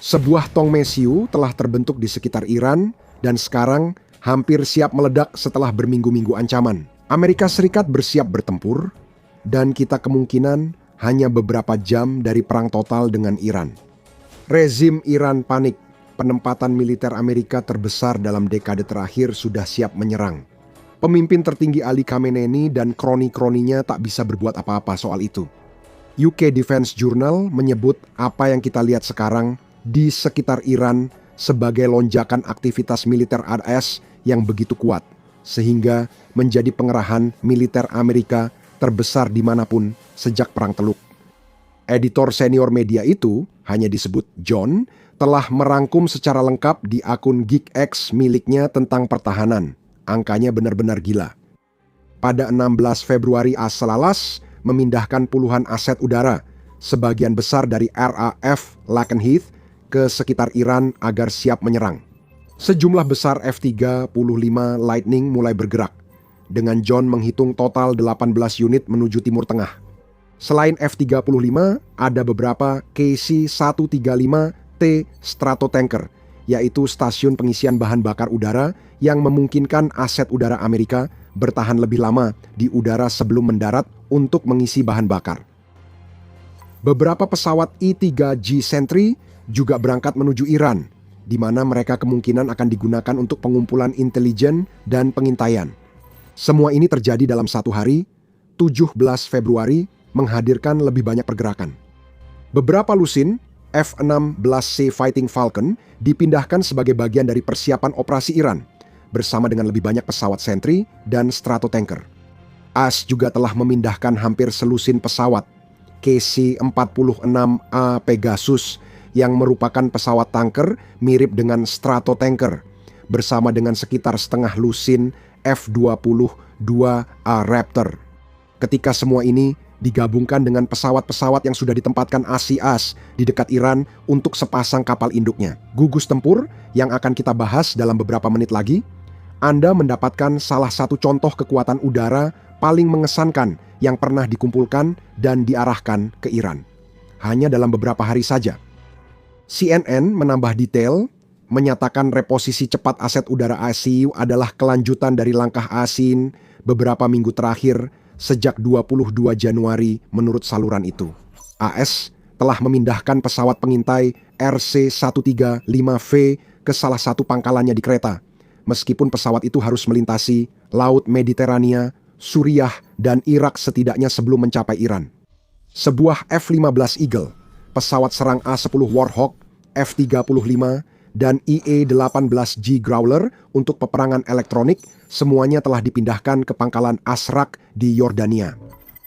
Sebuah tong mesiu telah terbentuk di sekitar Iran dan sekarang hampir siap meledak setelah berminggu-minggu ancaman. Amerika Serikat bersiap bertempur dan kita kemungkinan hanya beberapa jam dari perang total dengan Iran. Rezim Iran panik. Penempatan militer Amerika terbesar dalam dekade terakhir sudah siap menyerang. Pemimpin tertinggi Ali Khamenei dan kroni-kroninya tak bisa berbuat apa-apa soal itu. UK Defense Journal menyebut apa yang kita lihat sekarang di sekitar Iran sebagai lonjakan aktivitas militer AS yang begitu kuat, sehingga menjadi pengerahan militer Amerika terbesar dimanapun sejak Perang Teluk. Editor senior media itu, hanya disebut John, telah merangkum secara lengkap di akun GeekX miliknya tentang pertahanan. Angkanya benar-benar gila. Pada 16 Februari As-Salalas memindahkan puluhan aset udara, sebagian besar dari RAF Lakenheath, ke sekitar Iran agar siap menyerang. Sejumlah besar F-35 Lightning mulai bergerak, dengan John menghitung total 18 unit menuju Timur Tengah. Selain F-35, ada beberapa KC-135T Stratotanker, yaitu stasiun pengisian bahan bakar udara yang memungkinkan aset udara Amerika bertahan lebih lama di udara sebelum mendarat untuk mengisi bahan bakar. Beberapa pesawat I-3G Sentry juga berangkat menuju Iran, di mana mereka kemungkinan akan digunakan untuk pengumpulan intelijen dan pengintaian. Semua ini terjadi dalam satu hari, 17 Februari, menghadirkan lebih banyak pergerakan. Beberapa lusin F-16C Fighting Falcon dipindahkan sebagai bagian dari persiapan operasi Iran, bersama dengan lebih banyak pesawat Sentry dan Stratotanker. AS juga telah memindahkan hampir selusin pesawat KC-46A Pegasus yang merupakan pesawat tanker mirip dengan Stratotanker, bersama dengan sekitar setengah lusin F-22A Raptor. Ketika semua ini digabungkan dengan pesawat-pesawat yang sudah ditempatkan AS di dekat Iran untuk sepasang kapal induknya. Gugus tempur yang akan kita bahas dalam beberapa menit lagi, Anda mendapatkan salah satu contoh kekuatan udara paling mengesankan yang pernah dikumpulkan dan diarahkan ke Iran. Hanya dalam beberapa hari saja. CNN menambah detail, menyatakan reposisi cepat aset udara ASIU adalah kelanjutan dari langkah ASIN beberapa minggu terakhir sejak 22 Januari menurut saluran itu. AS telah memindahkan pesawat pengintai RC-135V ke salah satu pangkalannya di Kreta, meskipun pesawat itu harus melintasi Laut Mediterania, Suriah, dan Irak setidaknya sebelum mencapai Iran. Sebuah F-15 Eagle, pesawat serang A-10 Warhawk, F-35, dan IE-18G Growler untuk peperangan elektronik semuanya telah dipindahkan ke pangkalan Asrak di Yordania.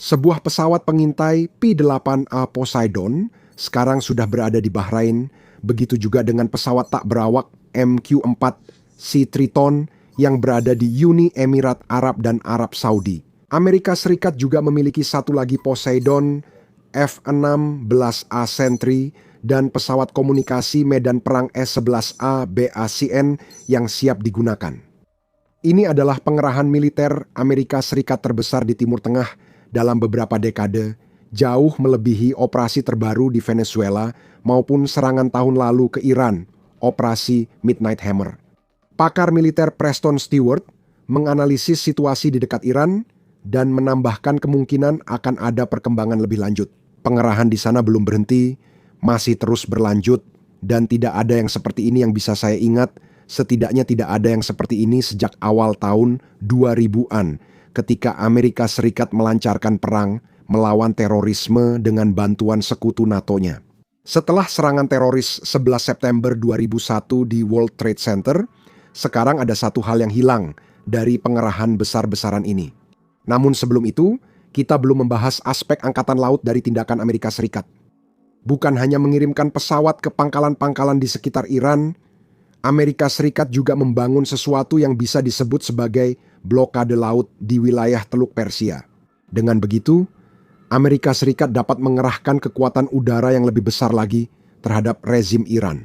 Sebuah pesawat pengintai P-8A Poseidon sekarang sudah berada di Bahrain, begitu juga dengan pesawat tak berawak MQ-4 Sea Triton yang berada di Uni Emirat Arab dan Arab Saudi. Amerika Serikat juga memiliki satu lagi Poseidon, F-16A Sentry, dan pesawat komunikasi medan perang S-11A BACN yang siap digunakan. Ini adalah pengerahan militer Amerika Serikat terbesar di Timur Tengah dalam beberapa dekade, jauh melebihi operasi terbaru di Venezuela maupun serangan tahun lalu ke Iran, Operasi Midnight Hammer. Pakar militer Preston Stewart menganalisis situasi di dekat Iran dan menambahkan kemungkinan akan ada perkembangan lebih lanjut. Pengerahan di sana belum berhenti, masih terus berlanjut, dan tidak ada yang seperti ini yang bisa saya ingat, setidaknya tidak ada yang seperti ini sejak awal tahun 2000-an, ketika Amerika Serikat melancarkan perang melawan terorisme dengan bantuan sekutu NATO-nya. Setelah serangan teroris 11 September 2001 di World Trade Center, sekarang ada satu hal yang hilang dari pengerahan besar-besaran ini. Namun sebelum itu, kita belum membahas aspek angkatan laut dari tindakan Amerika Serikat. Bukan hanya mengirimkan pesawat ke pangkalan-pangkalan di sekitar Iran, Amerika Serikat juga membangun sesuatu yang bisa disebut sebagai blokade laut di wilayah Teluk Persia. Dengan begitu, Amerika Serikat dapat mengerahkan kekuatan udara yang lebih besar lagi terhadap rezim Iran.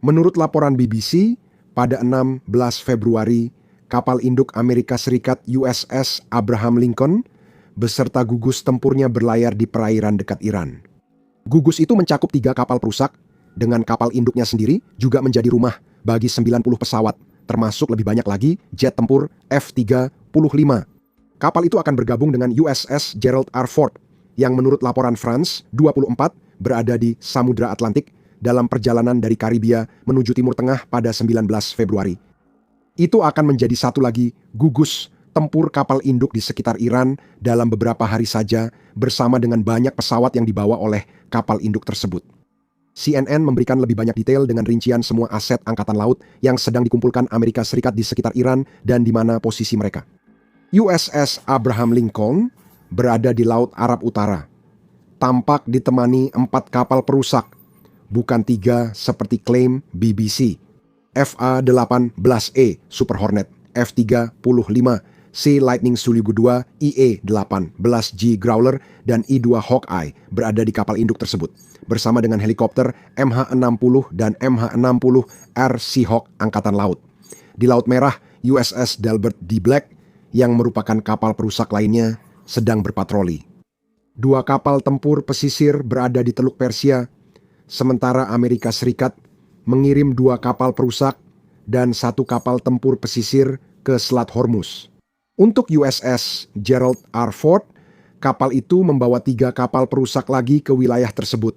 Menurut laporan BBC, pada 16 Februari, kapal induk Amerika Serikat USS Abraham Lincoln beserta gugus tempurnya berlayar di perairan dekat Iran. Gugus itu mencakup 3 kapal perusak dengan kapal induknya sendiri juga menjadi rumah bagi 90 pesawat, termasuk lebih banyak lagi jet tempur F-35. Kapal itu akan bergabung dengan USS Gerald R. Ford yang menurut laporan France 24 berada di Samudra Atlantik dalam perjalanan dari Karibia menuju Timur Tengah pada 19 Februari. Itu akan menjadi satu lagi gugus tempur kapal induk di sekitar Iran dalam beberapa hari saja bersama dengan banyak pesawat yang dibawa oleh kapal induk tersebut. CNN memberikan lebih banyak detail dengan rincian semua aset angkatan laut yang sedang dikumpulkan Amerika Serikat di sekitar Iran dan di mana posisi mereka. USS Abraham Lincoln berada di Laut Arab Utara. Tampak ditemani 4 kapal perusak, bukan 3 seperti klaim BBC. FA-18E Super Hornet, F-35, Sea Lightning Suligu II, IE-18G Growler, dan I-2 Hawkeye berada di kapal induk tersebut, bersama dengan helikopter MH-60 dan MH-60R Seahawk Angkatan Laut. Di Laut Merah, USS Delbert D. Black, yang merupakan kapal perusak lainnya, sedang berpatroli. 2 kapal tempur pesisir berada di Teluk Persia, sementara Amerika Serikat mengirim 2 kapal perusak dan 1 kapal tempur pesisir ke Selat Hormuz. Untuk USS Gerald R. Ford, kapal itu membawa 3 kapal perusak lagi ke wilayah tersebut,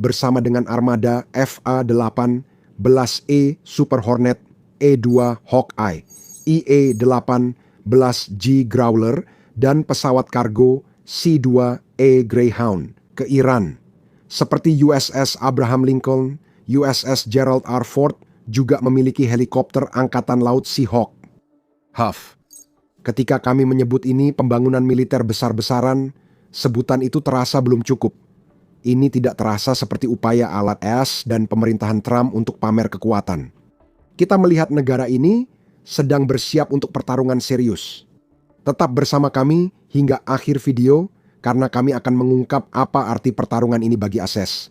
bersama dengan armada FA-18E Super Hornet, E-2 Hawkeye, IE-18G Growler, dan pesawat kargo C-2A Greyhound ke Iran. Seperti USS Abraham Lincoln, USS Gerald R. Ford juga memiliki helikopter angkatan laut Seahawk. Huff. Ketika kami menyebut ini pembangunan militer besar-besaran, sebutan itu terasa belum cukup. Ini tidak terasa seperti upaya alat AS dan pemerintahan Trump untuk pamer kekuatan. Kita melihat negara ini sedang bersiap untuk pertarungan serius. Tetap bersama kami hingga akhir video karena kami akan mengungkap apa arti pertarungan ini bagi ASES.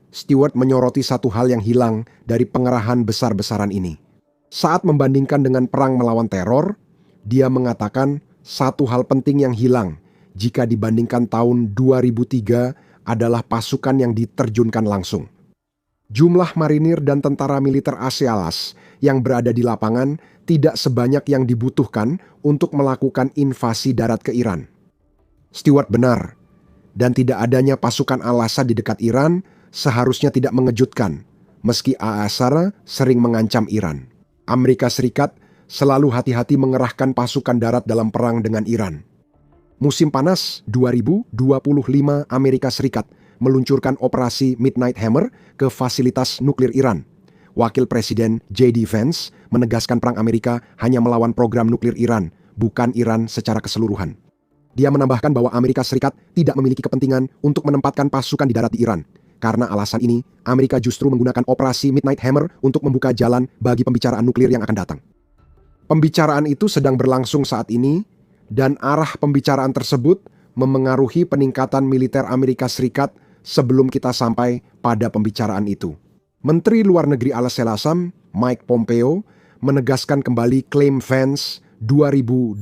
Stewart menyoroti satu hal yang hilang dari pengerahan besar-besaran ini. Saat membandingkan dengan perang melawan teror, dia mengatakan satu hal penting yang hilang jika dibandingkan tahun 2003 adalah pasukan yang diterjunkan langsung. Jumlah marinir dan tentara militer ASEALAS yang berada di lapangan tidak sebanyak yang dibutuhkan untuk melakukan invasi darat ke Iran. Stewart benar, dan tidak adanya pasukan Al-Assad di dekat Iran seharusnya tidak mengejutkan, meski Al-Assad sering mengancam Iran. Amerika Serikat selalu hati-hati mengerahkan pasukan darat dalam perang dengan Iran. Musim panas 2025 Amerika Serikat meluncurkan operasi Midnight Hammer ke fasilitas nuklir Iran. Wakil Presiden J.D. Vance menegaskan perang Amerika hanya melawan program nuklir Iran, bukan Iran secara keseluruhan. Dia menambahkan bahwa Amerika Serikat tidak memiliki kepentingan untuk menempatkan pasukan di darat di Iran. Karena alasan ini, Amerika justru menggunakan operasi Midnight Hammer untuk membuka jalan bagi pembicaraan nuklir yang akan datang. Pembicaraan itu sedang berlangsung saat ini, dan arah pembicaraan tersebut memengaruhi peningkatan militer Amerika Serikat sebelum kita sampai pada pembicaraan itu. Menteri Luar Negeri Al-Selasam, Mike Pompeo, menegaskan kembali klaim Vance 2025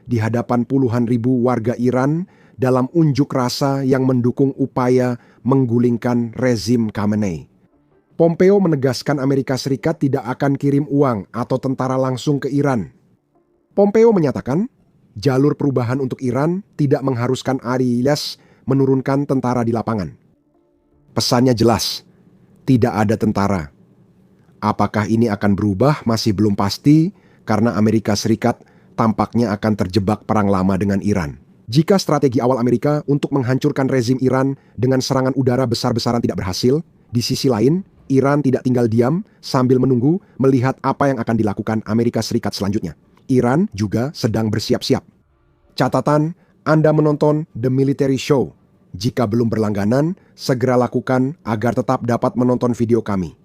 di hadapan puluhan ribu warga Iran dalam unjuk rasa yang mendukung upaya menggulingkan rezim Khamenei. Pompeo menegaskan Amerika Serikat tidak akan kirim uang atau tentara langsung ke Iran. Pompeo menyatakan, jalur perubahan untuk Iran tidak mengharuskan Arias menurunkan tentara di lapangan. Pesannya jelas, tidak ada tentara. Apakah ini akan berubah masih belum pasti karena Amerika Serikat tampaknya akan terjebak perang lama dengan Iran. Jika strategi awal Amerika untuk menghancurkan rezim Iran dengan serangan udara besar-besaran tidak berhasil, di sisi lain, Iran tidak tinggal diam sambil menunggu melihat apa yang akan dilakukan Amerika Serikat selanjutnya. Iran juga sedang bersiap-siap. Catatan, Anda menonton The Military Show. Jika belum berlangganan, segera lakukan agar tetap dapat menonton video kami.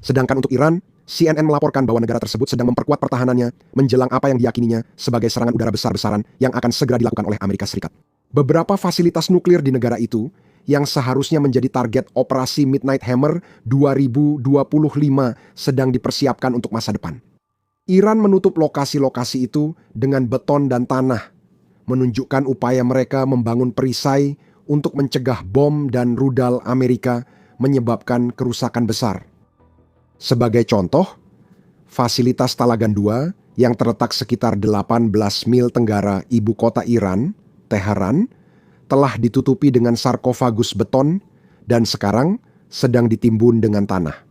Sedangkan untuk Iran, CNN melaporkan bahwa negara tersebut sedang memperkuat pertahanannya menjelang apa yang diyakininya sebagai serangan udara besar-besaran yang akan segera dilakukan oleh Amerika Serikat. Beberapa fasilitas nuklir di negara itu yang seharusnya menjadi target operasi Midnight Hammer 2025 sedang dipersiapkan untuk masa depan. Iran menutup lokasi-lokasi itu dengan beton dan tanah, menunjukkan upaya mereka membangun perisai untuk mencegah bom dan rudal Amerika menyebabkan kerusakan besar. Sebagai contoh, fasilitas Talagan II yang terletak sekitar 18 mil tenggara ibu kota Iran, Teheran, telah ditutupi dengan sarkofagus beton dan sekarang sedang ditimbun dengan tanah.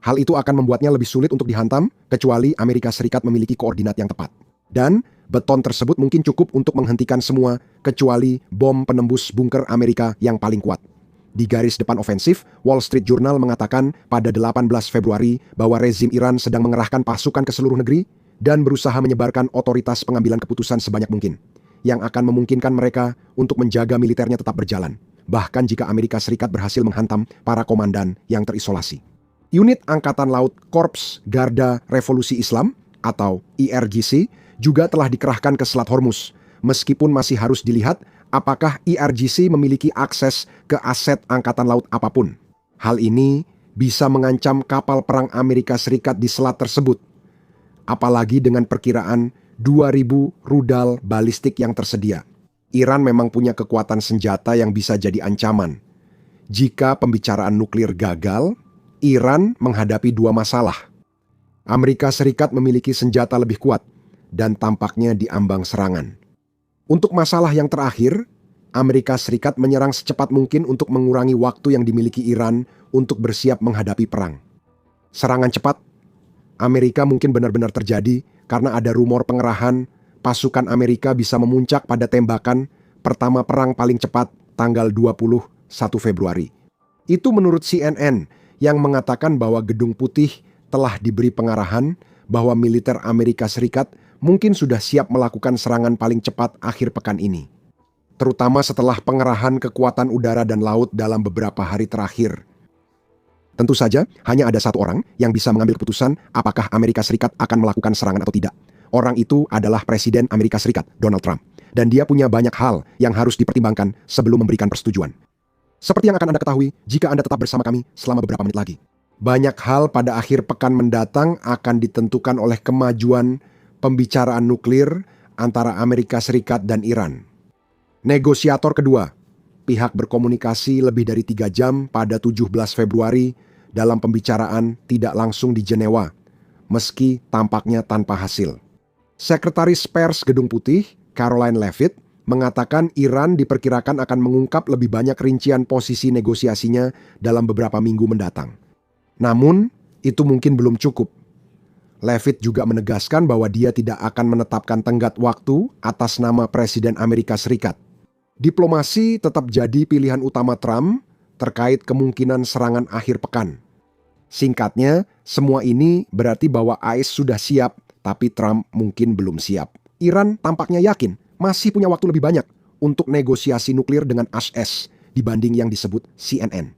Hal itu akan membuatnya lebih sulit untuk dihantam kecuali Amerika Serikat memiliki koordinat yang tepat. Dan beton tersebut mungkin cukup untuk menghentikan semua kecuali bom penembus bunker Amerika yang paling kuat. Di garis depan ofensif, Wall Street Journal mengatakan pada 18 Februari bahwa rezim Iran sedang mengerahkan pasukan ke seluruh negeri dan berusaha menyebarkan otoritas pengambilan keputusan sebanyak mungkin, yang akan memungkinkan mereka untuk menjaga militernya tetap berjalan, bahkan jika Amerika Serikat berhasil menghantam para komandan yang terisolasi. Unit Angkatan Laut Korps Garda Revolusi Islam atau IRGC juga telah dikerahkan ke Selat Hormuz, meskipun masih harus dilihat apakah IRGC memiliki akses ke aset angkatan laut apapun. Hal ini bisa mengancam kapal perang Amerika Serikat di selat tersebut, apalagi dengan perkiraan 2.000 rudal balistik yang tersedia. Iran memang punya kekuatan senjata yang bisa jadi ancaman. Jika pembicaraan nuklir gagal, Iran menghadapi dua masalah. Amerika Serikat memiliki senjata lebih kuat dan tampaknya diambang serangan. Untuk masalah yang terakhir, Amerika Serikat menyerang secepat mungkin untuk mengurangi waktu yang dimiliki Iran untuk bersiap menghadapi perang. Serangan cepat Amerika mungkin benar-benar terjadi karena ada rumor pengerahan pasukan Amerika bisa memuncak pada tembakan pertama perang paling cepat tanggal 21 Februari. Itu menurut CNN yang mengatakan bahwa Gedung Putih telah diberi pengarahan bahwa militer Amerika Serikat mungkin sudah siap melakukan serangan paling cepat akhir pekan ini, terutama setelah pengerahan kekuatan udara dan laut dalam beberapa hari terakhir. Tentu saja, hanya ada satu orang yang bisa mengambil keputusan apakah Amerika Serikat akan melakukan serangan atau tidak. Orang itu adalah Presiden Amerika Serikat, Donald Trump. Dan dia punya banyak hal yang harus dipertimbangkan sebelum memberikan persetujuan. Seperti yang akan Anda ketahui jika Anda tetap bersama kami selama beberapa menit lagi. Banyak hal pada akhir pekan mendatang akan ditentukan oleh kemajuan pembicaraan nuklir antara Amerika Serikat dan Iran. Negosiator kedua, pihak berkomunikasi lebih dari 3 jam pada 17 Februari dalam pembicaraan tidak langsung di Jenewa, meski tampaknya tanpa hasil. Sekretaris Pers Gedung Putih, Caroline Leavitt, mengatakan Iran diperkirakan akan mengungkap lebih banyak rincian posisi negosiasinya dalam beberapa minggu mendatang. Namun, itu mungkin belum cukup. Leavitt juga menegaskan bahwa dia tidak akan menetapkan tenggat waktu atas nama Presiden Amerika Serikat. Diplomasi tetap jadi pilihan utama Trump terkait kemungkinan serangan akhir pekan. Singkatnya, semua ini berarti bahwa AS sudah siap, tapi Trump mungkin belum siap. Iran tampaknya yakin masih punya waktu lebih banyak untuk negosiasi nuklir dengan AS dibanding yang disebut CNN.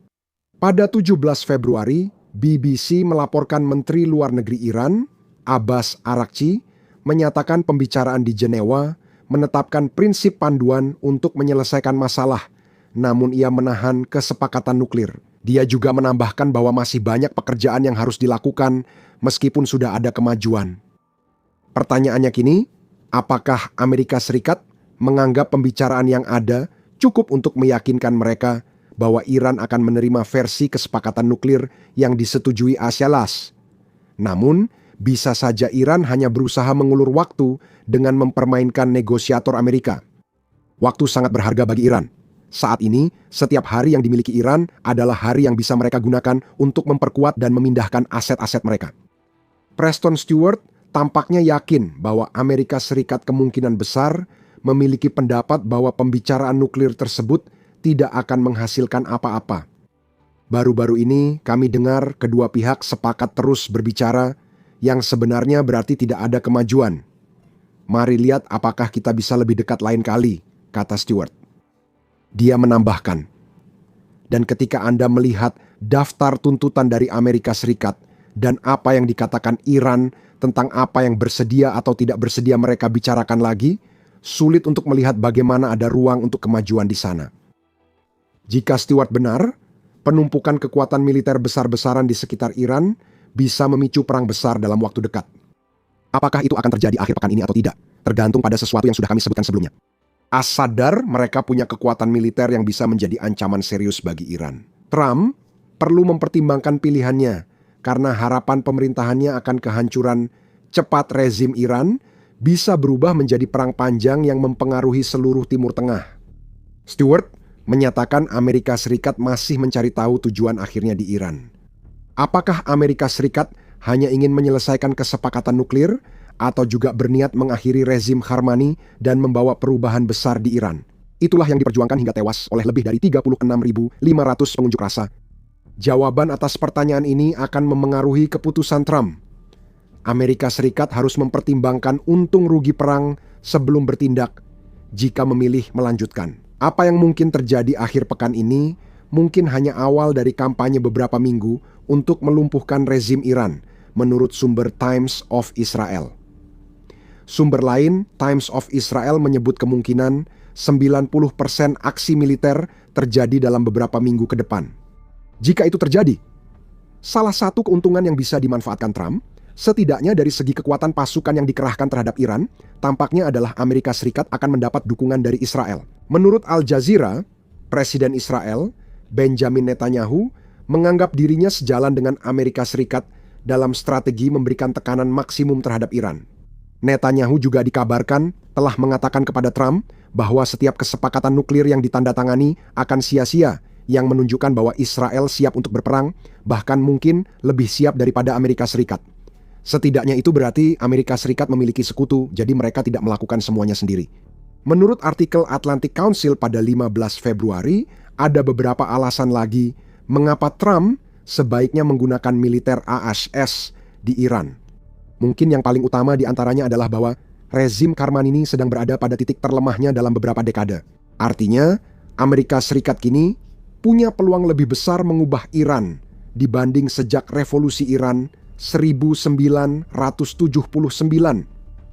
Pada 17 Februari, BBC melaporkan Menteri Luar Negeri Iran, Abbas Araghchi, menyatakan pembicaraan di Jenewa menetapkan prinsip panduan untuk menyelesaikan masalah, namun ia menahan kesepakatan nuklir. Dia juga menambahkan bahwa masih banyak pekerjaan yang harus dilakukan meskipun sudah ada kemajuan. Pertanyaannya kini, apakah Amerika Serikat menganggap pembicaraan yang ada cukup untuk meyakinkan mereka bahwa Iran akan menerima versi kesepakatan nuklir yang disetujui ASEAN? Namun, bisa saja Iran hanya berusaha mengulur waktu dengan mempermainkan negosiator Amerika. Waktu sangat berharga bagi Iran. Saat ini, setiap hari yang dimiliki Iran adalah hari yang bisa mereka gunakan untuk memperkuat dan memindahkan aset-aset mereka. Preston Stewart tampaknya yakin bahwa Amerika Serikat kemungkinan besar memiliki pendapat bahwa pembicaraan nuklir tersebut tidak akan menghasilkan apa-apa. Baru-baru ini kami dengar kedua pihak sepakat terus berbicara yang sebenarnya berarti tidak ada kemajuan. Mari lihat apakah kita bisa lebih dekat lain kali, kata Stewart. Dia menambahkan, dan ketika Anda melihat daftar tuntutan dari Amerika Serikat dan apa yang dikatakan Iran tentang apa yang bersedia atau tidak bersedia mereka bicarakan lagi, sulit untuk melihat bagaimana ada ruang untuk kemajuan di sana. Jika Stewart benar, penumpukan kekuatan militer besar-besaran di sekitar Iran bisa memicu perang besar dalam waktu dekat. Apakah itu akan terjadi akhir pekan ini atau tidak? Tergantung pada sesuatu yang sudah kami sebutkan sebelumnya. Sadar mereka punya kekuatan militer yang bisa menjadi ancaman serius bagi Iran. Trump perlu mempertimbangkan pilihannya karena harapan pemerintahannya akan kehancuran cepat rezim Iran bisa berubah menjadi perang panjang yang mempengaruhi seluruh Timur Tengah. Stewart menyatakan Amerika Serikat masih mencari tahu tujuan akhirnya di Iran. Apakah Amerika Serikat hanya ingin menyelesaikan kesepakatan nuklir atau juga berniat mengakhiri rezim Khamenei dan membawa perubahan besar di Iran? Itulah yang diperjuangkan hingga tewas oleh lebih dari 36.500 pengunjuk rasa. Jawaban atas pertanyaan ini akan memengaruhi keputusan Trump. Amerika Serikat harus mempertimbangkan untung rugi perang sebelum bertindak jika memilih melanjutkan. Apa yang mungkin terjadi akhir pekan ini mungkin hanya awal dari kampanye beberapa minggu untuk melumpuhkan rezim Iran, menurut sumber Times of Israel. Sumber lain, Times of Israel menyebut kemungkinan 90% aksi militer terjadi dalam beberapa minggu ke depan. Jika itu terjadi, salah satu keuntungan yang bisa dimanfaatkan Trump, setidaknya dari segi kekuatan pasukan yang dikerahkan terhadap Iran, tampaknya adalah Amerika Serikat akan mendapat dukungan dari Israel. Menurut Al Jazeera, Presiden Israel, Benjamin Netanyahu, menganggap dirinya sejalan dengan Amerika Serikat dalam strategi memberikan tekanan maksimum terhadap Iran. Netanyahu juga dikabarkan telah mengatakan kepada Trump bahwa setiap kesepakatan nuklir yang ditandatangani akan sia-sia, yang menunjukkan bahwa Israel siap untuk berperang, bahkan mungkin lebih siap daripada Amerika Serikat. Setidaknya itu berarti Amerika Serikat memiliki sekutu, jadi mereka tidak melakukan semuanya sendiri. Menurut artikel Atlantic Council pada 15 Februari, ada beberapa alasan lagi mengapa Trump sebaiknya menggunakan militer ASS di Iran. Mungkin yang paling utama di antaranya adalah bahwa rezim Khamenei sedang berada pada titik terlemahnya dalam beberapa dekade. Artinya, Amerika Serikat kini punya peluang lebih besar mengubah Iran dibanding sejak revolusi Iran 1979.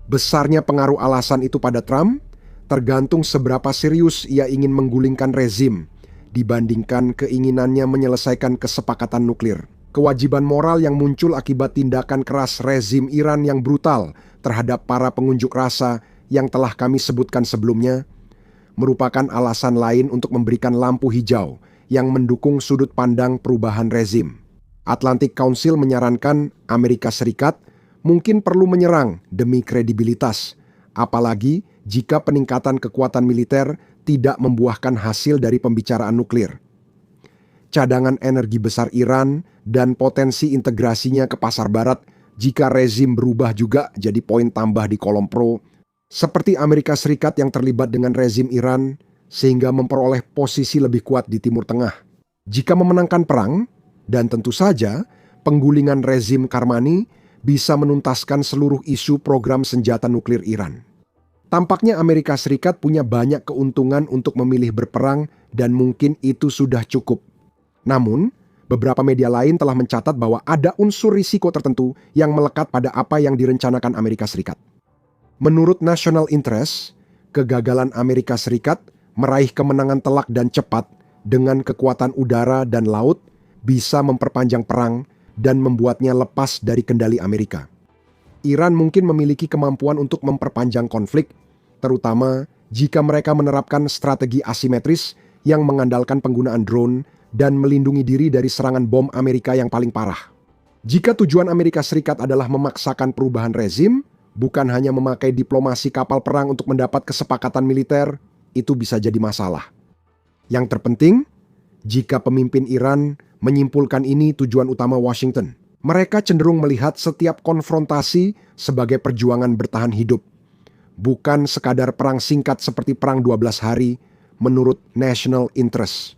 Besarnya pengaruh alasan itu pada Trump tergantung seberapa serius ia ingin menggulingkan rezim dibandingkan keinginannya menyelesaikan kesepakatan nuklir. Kewajiban moral yang muncul akibat tindakan keras rezim Iran yang brutal terhadap para pengunjuk rasa yang telah kami sebutkan sebelumnya merupakan alasan lain untuk memberikan lampu hijau yang mendukung sudut pandang perubahan rezim. Atlantic Council menyarankan Amerika Serikat mungkin perlu menyerang demi kredibilitas, apalagi jika peningkatan kekuatan militer tidak membuahkan hasil dari pembicaraan nuklir. Cadangan energi besar Iran dan potensi integrasinya ke pasar barat jika rezim berubah juga jadi poin tambah di kolom pro, seperti Amerika Serikat yang terlibat dengan rezim Iran sehingga memperoleh posisi lebih kuat di Timur Tengah. Jika memenangkan perang, dan tentu saja penggulingan rezim Khamenei bisa menuntaskan seluruh isu program senjata nuklir Iran. Tampaknya Amerika Serikat punya banyak keuntungan untuk memilih berperang dan mungkin itu sudah cukup. Namun, beberapa media lain telah mencatat bahwa ada unsur risiko tertentu yang melekat pada apa yang direncanakan Amerika Serikat. Menurut National Interest, kegagalan Amerika Serikat meraih kemenangan telak dan cepat dengan kekuatan udara dan laut bisa memperpanjang perang dan membuatnya lepas dari kendali Amerika. Iran mungkin memiliki kemampuan untuk memperpanjang konflik, terutama jika mereka menerapkan strategi asimetris yang mengandalkan penggunaan drone dan melindungi diri dari serangan bom Amerika yang paling parah. Jika tujuan Amerika Serikat adalah memaksakan perubahan rezim, bukan hanya memakai diplomasi kapal perang untuk mendapat kesepakatan militer, itu bisa jadi masalah. Yang terpenting, jika pemimpin Iran menyimpulkan ini tujuan utama Washington, mereka cenderung melihat setiap konfrontasi sebagai perjuangan bertahan hidup, bukan sekadar perang singkat seperti Perang 12 Hari menurut National Interest.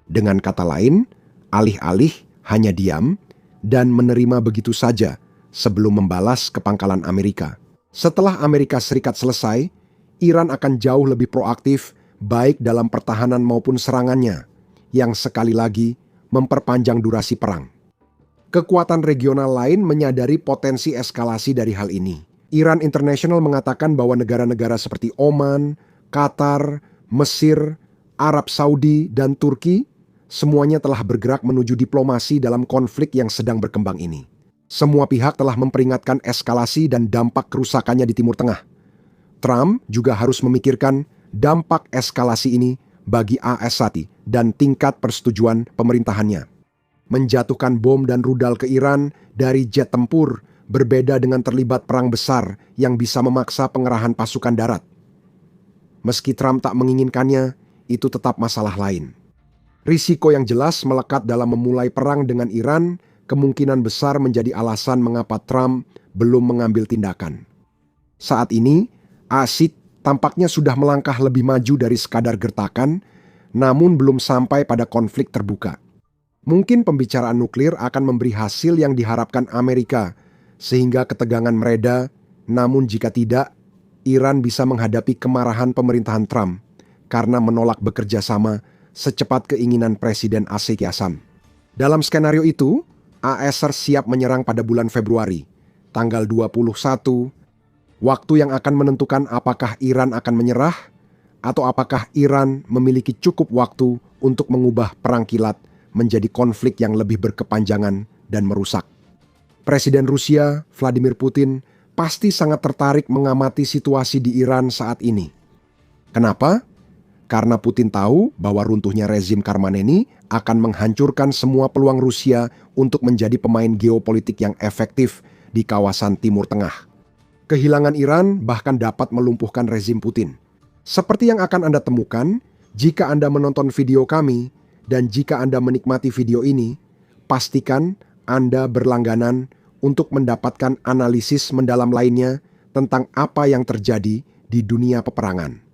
Dengan kata lain, alih-alih hanya diam dan menerima begitu saja sebelum membalas ke pangkalan Amerika. Setelah Amerika Serikat selesai, Iran akan jauh lebih proaktif baik dalam pertahanan maupun serangannya, yang sekali lagi memperpanjang durasi perang. Kekuatan regional lain menyadari potensi eskalasi dari hal ini. Iran International mengatakan bahwa negara-negara seperti Oman, Qatar, Mesir, Arab Saudi, dan Turki semuanya telah bergerak menuju diplomasi dalam konflik yang sedang berkembang ini. Semua pihak telah memperingatkan eskalasi dan dampak kerusakannya di Timur Tengah. Trump juga harus memikirkan dampak eskalasi ini bagi AS dan tingkat persetujuan pemerintahannya. Menjatuhkan bom dan rudal ke Iran dari jet tempur berbeda dengan terlibat perang besar yang bisa memaksa pengerahan pasukan darat. Meski Trump tak menginginkannya, itu tetap masalah lain. Risiko yang jelas melekat dalam memulai perang dengan Iran kemungkinan besar menjadi alasan mengapa Trump belum mengambil tindakan. Saat ini, AS tampaknya sudah melangkah lebih maju dari sekadar gertakan, namun belum sampai pada konflik terbuka. Mungkin pembicaraan nuklir akan memberi hasil yang diharapkan Amerika, sehingga ketegangan mereda, namun jika tidak, Iran bisa menghadapi kemarahan pemerintahan Trump karena menolak bekerja sama secepat keinginan Presiden Asad. Dalam skenario itu, AS siap menyerang pada bulan Februari, tanggal 21, waktu yang akan menentukan apakah Iran akan menyerah atau apakah Iran memiliki cukup waktu untuk mengubah perang kilat menjadi konflik yang lebih berkepanjangan dan merusak. Presiden Rusia, Vladimir Putin, pasti sangat tertarik mengamati situasi di Iran saat ini. Kenapa? Karena Putin tahu bahwa runtuhnya rezim Khamenei akan menghancurkan semua peluang Rusia untuk menjadi pemain geopolitik yang efektif di kawasan Timur Tengah. Kehilangan Iran bahkan dapat melumpuhkan rezim Putin. Seperti yang akan Anda temukan jika Anda menonton video kami, dan jika Anda menikmati video ini, pastikan Anda berlangganan untuk mendapatkan analisis mendalam lainnya tentang apa yang terjadi di dunia peperangan.